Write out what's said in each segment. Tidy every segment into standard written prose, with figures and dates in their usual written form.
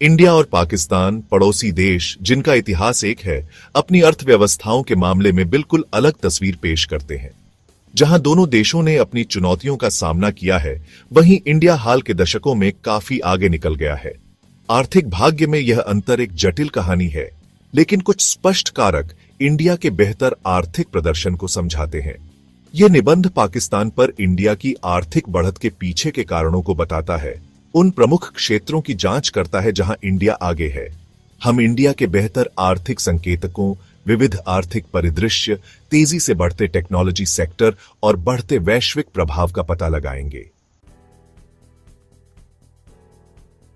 India और पाकिस्तान पड़ोसी देश जिनका इतिहास एक है, अपनी अर्थव्यवस्थाओं के मामले में बिल्कुल अलग तस्वीर पेश करते हैं। जहां दोनों देशों ने अपनी चुनौतियों का सामना किया है, वहीं इंडिया हाल के दशकों में काफी आगे निकल गया है। आर्थिक भाग्य में यह अंतर एक जटिल कहानी है, लेकिन कुछ स्पष्ट कारक इंडिया के बेहतर आर्थिक प्रदर्शन को समझाते हैं। यह निबंध पाकिस्तान पर इंडिया की आर्थिक बढ़त के पीछे के कारणों को बताता है, उन प्रमुख क्षेत्रों की जांच करता है जहां इंडिया आगे है। हम इंडिया के बेहतर आर्थिक संकेतकों, विविध आर्थिक परिदृश्य, तेजी से बढ़ते टेक्नोलॉजी सेक्टर और बढ़ते वैश्विक प्रभाव का पता लगाएंगे।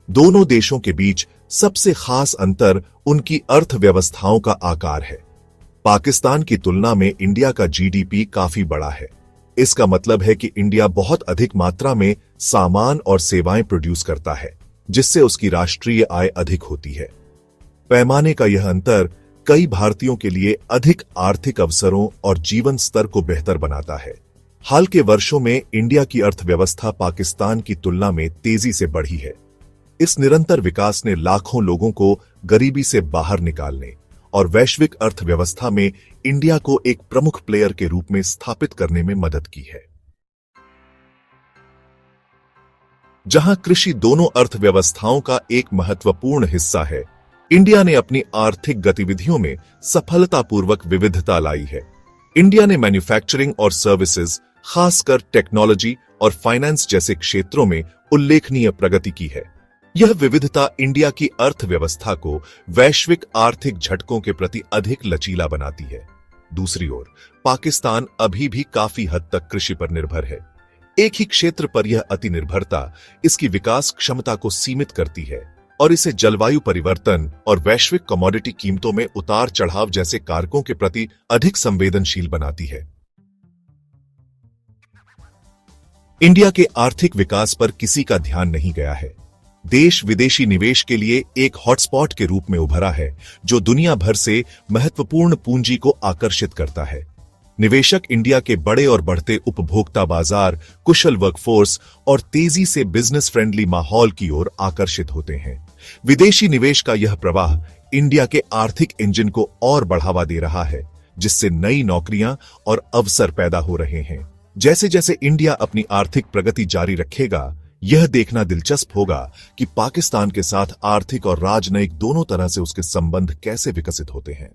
दोनों देशों के बीच सबसे खास अंतर उनकी अर्थव्यवस्थाओं का आकार है। पाकिस्तान की तुलना में इंडिया का जीडीपी काफी बड़ा है। इसका मतलब है कि इंडिया बहुत अधिक मात्रा में सामान और सेवाएं प्रोड्यूस करता है, जिससे उसकी राष्ट्रीय आय अधिक होती है। पैमाने का यह अंतर कई भारतीयों के लिए अधिक आर्थिक अवसरों और जीवन स्तर को बेहतर बनाता है। हाल के वर्षों में इंडिया की अर्थव्यवस्था पाकिस्तान की तुलना में तेजी से बढ़ी है। इस निरंतर विकास ने लाखों लोगों को गरीबी से बाहर निकालने और वैश्विक अर्थव्यवस्था में इंडिया को एक प्रमुख प्लेयर के रूप में स्थापित करने में मदद की है। जहां कृषि दोनों अर्थव्यवस्थाओं का एक महत्वपूर्ण हिस्सा है, इंडिया ने अपनी आर्थिक गतिविधियों में सफलतापूर्वक विविधता लाई है। इंडिया ने मैन्युफैक्चरिंग और सर्विसेज, खासकर टेक्नोलॉजी और फाइनेंस जैसे क्षेत्रों में उल्लेखनीय प्रगति की है। यह विविधता इंडिया की अर्थव्यवस्था को वैश्विक आर्थिक झटकों के प्रति अधिक लचीला बनाती है। दूसरी ओर, पाकिस्तान अभी भी काफी हद तक कृषि पर निर्भर है। एक ही क्षेत्र पर यह अति निर्भरता इसकी विकास क्षमता को सीमित करती है और इसे जलवायु परिवर्तन और वैश्विक कमोडिटी कीमतों में उतार चढ़ाव जैसे कारकों के प्रति अधिक संवेदनशील बनाती है। इंडिया के आर्थिक विकास पर किसी का ध्यान नहीं गया है। देश विदेशी निवेश के लिए एक हॉटस्पॉट के रूप में उभरा है, जो दुनिया भर से महत्वपूर्ण पूंजी को आकर्षित करता है। निवेशक इंडिया के बड़े और बढ़ते उपभोक्ता बाजार, कुशल वर्कफोर्स और तेजी से बिजनेस फ्रेंडली माहौल की ओर आकर्षित होते हैं। विदेशी निवेश का यह प्रवाह इंडिया के आर्थिक इंजन को और बढ़ावा दे रहा है, जिससे नई नौकरियां और अवसर पैदा हो रहे हैं। जैसे जैसे इंडिया अपनी आर्थिक प्रगति जारी रखेगा, यह देखना दिलचस्प होगा कि पाकिस्तान के साथ आर्थिक और राजनयिक दोनों तरह से उसके संबंध कैसे विकसित होते हैं।